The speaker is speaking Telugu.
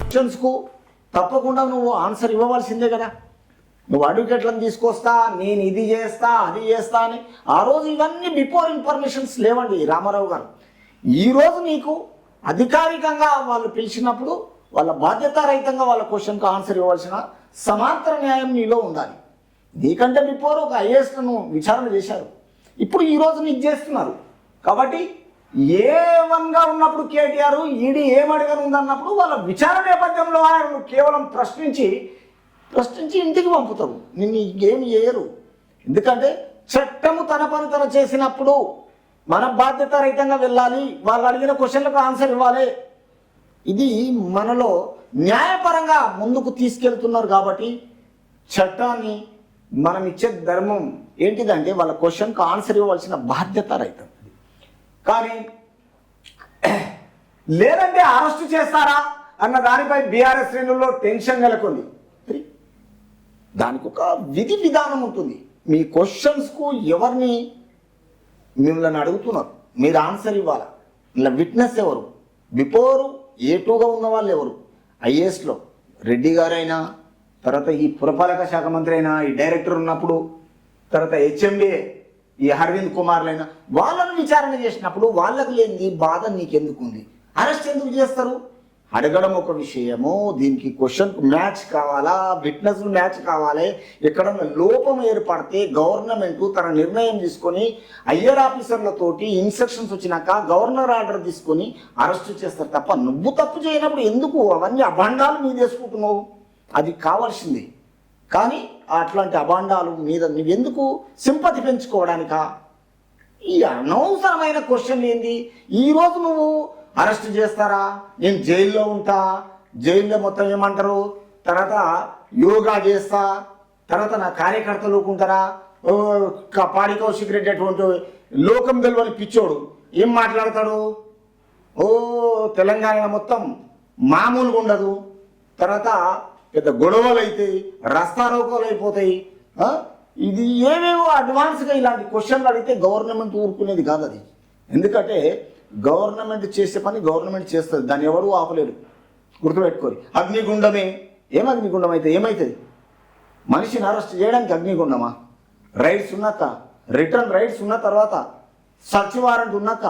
క్వశ్చన్స్కు తప్పకుండా నువ్వు ఆన్సర్ ఇవ్వవలసిందే కదా. నువ్వు అడ్వకేట్లను తీసుకొస్తా, నేను ఇది చేస్తా అది చేస్తా అని ఆ రోజు ఇవన్నీ బిఫోర్ ఇన్ఫర్మేషన్స్ లేవండి రామారావు గారు. ఈరోజు నీకు అధికారికంగా వాళ్ళు పిలిచినప్పుడు వాళ్ళ బాధ్యతారహితంగా వాళ్ళ క్వశ్చన్కి ఆన్సర్ ఇవ్వాల్సిన సమాంతర న్యాయం నీలో ఉండాలి. నీకంటే బిఫోర్ ఒక ఐఏఎస్లను విచారణ చేశారు, ఇప్పుడు ఈరోజు నీకు చేస్తున్నారు. కాబట్టి ఏ1గా ఉన్నప్పుడు కేటీఆర్ ఈడీ ఏమడగను ఉందన్నప్పుడు వాళ్ళ విచారణ నేపథ్యంలో ఆయన కేవలం ప్రశ్నించి ఇంటికి పంపుతావు, నిన్ను ఏమి చేయరు. ఎందుకంటే చట్టము తన పని తన చేసినప్పుడు మన బాధ్యత రహితంగా వెళ్ళాలి, వాళ్ళు అడిగిన క్వశ్చన్లకు ఆన్సర్ ఇవ్వాలి. ఇది మనలో న్యాయపరంగా ముందుకు తీసుకెళ్తున్నారు. కాబట్టి చట్టాన్ని మనం ఇచ్చే ధర్మం ఏంటిదంటే వాళ్ళ క్వశ్చన్కు ఆన్సర్ ఇవ్వాల్సిన బాధ్యత రహితం. కానీ లేదంటే అరెస్టు చేస్తారా అన్న దానిపై బీఆర్ఎస్ శ్రేణుల్లో టెన్షన్ నెలకొంది. దానికి ఒక విధి విధానం ఉంటుంది. మీ క్వశ్చన్స్కు ఎవరిని మిమ్మల్ని అడుగుతున్నారు, మీరు ఆన్సర్ ఇవ్వాలి. ఇలా విట్నెస్ ఎవరు, బిఫోర్ A2గా ఉన్న వాళ్ళు ఎవరు, ఐఏఎస్లో రెడ్డి గారైనా, తర్వాత ఈ పురపాలక శాఖ మంత్రి అయినా, ఈ డైరెక్టర్ ఉన్నప్పుడు, తర్వాత HMDA ఈ అరవింద్ కుమార్లైనా వాళ్ళను విచారణ చేసినప్పుడు వాళ్ళకు లేని బాధ నీకెందుకు ఉంది? అరెస్ట్ ఎందుకు చేస్తారు? అడగడం ఒక విషయము, దీనికి క్వశ్చన్ మ్యాచ్ కావాలా, విట్నెస్ మ్యాచ్ కావాలి. ఎక్కడన్నా లోపం ఏర్పడితే గవర్నమెంట్ తన నిర్ణయం తీసుకొని ఐఆర్ ఆఫీసర్లతోటి ఇన్స్ట్రక్షన్స్ వచ్చినాక గవర్నర్ ఆర్డర్ తీసుకొని అరెస్ట్ చేస్తారు తప్ప నువ్వు తప్పు చేయనప్పుడు ఎందుకు అవన్నీ అభాండాలు మీద వేసుకుంటున్నావు? అది కావాల్సింది. కానీ అట్లాంటి అభాండాలు మీద నువ్వెందుకు సింపతి పెంచుకోవడానికా? ఈ అనవసరమైన క్వశ్చన్ ఏంది? ఈరోజు నువ్వు అరెస్ట్ చేస్తారా, నేను జైల్లో ఉంటా, జైల్లో మొత్తం ఏమంటారు, తర్వాత యోగా చేస్తా, తర్వాత నా కార్యకర్తలు ఊరుకుంటారా? పాడి కౌశిక్ రెడ్డి అటువంటి లోకం తెలియని పిచ్చోడు ఏం మాట్లాడతాడు? తెలంగాణ మొత్తం మామూలుగా ఉండదు, తర్వాత పెద్ద గొడవలు అవుతాయి, రస్తారోకోలు అయిపోతాయి. ఇది ఏమేమో అడ్వాన్స్గా ఇలాంటి క్వశ్చన్లు అడిగితే గవర్నమెంట్ ఊరుకునేది కాదు అది. ఎందుకంటే గవర్నమెంట్ చేసే పని గవర్నమెంట్ చేస్తుంది, దాన్ని ఎవరు ఆపలేరు. గుర్తుపెట్టుకోరు. అగ్నిగుండమే, ఏం అగ్నిగుండం అయితే ఏమవుతుంది? మనిషిని అరెస్ట్ చేయడానికి అగ్నిగుండమా? రైట్స్ ఉన్నాక, రిటర్న్ రైట్స్ ఉన్న తర్వాత, సర్చ్ వారెంట్ ఉన్నాక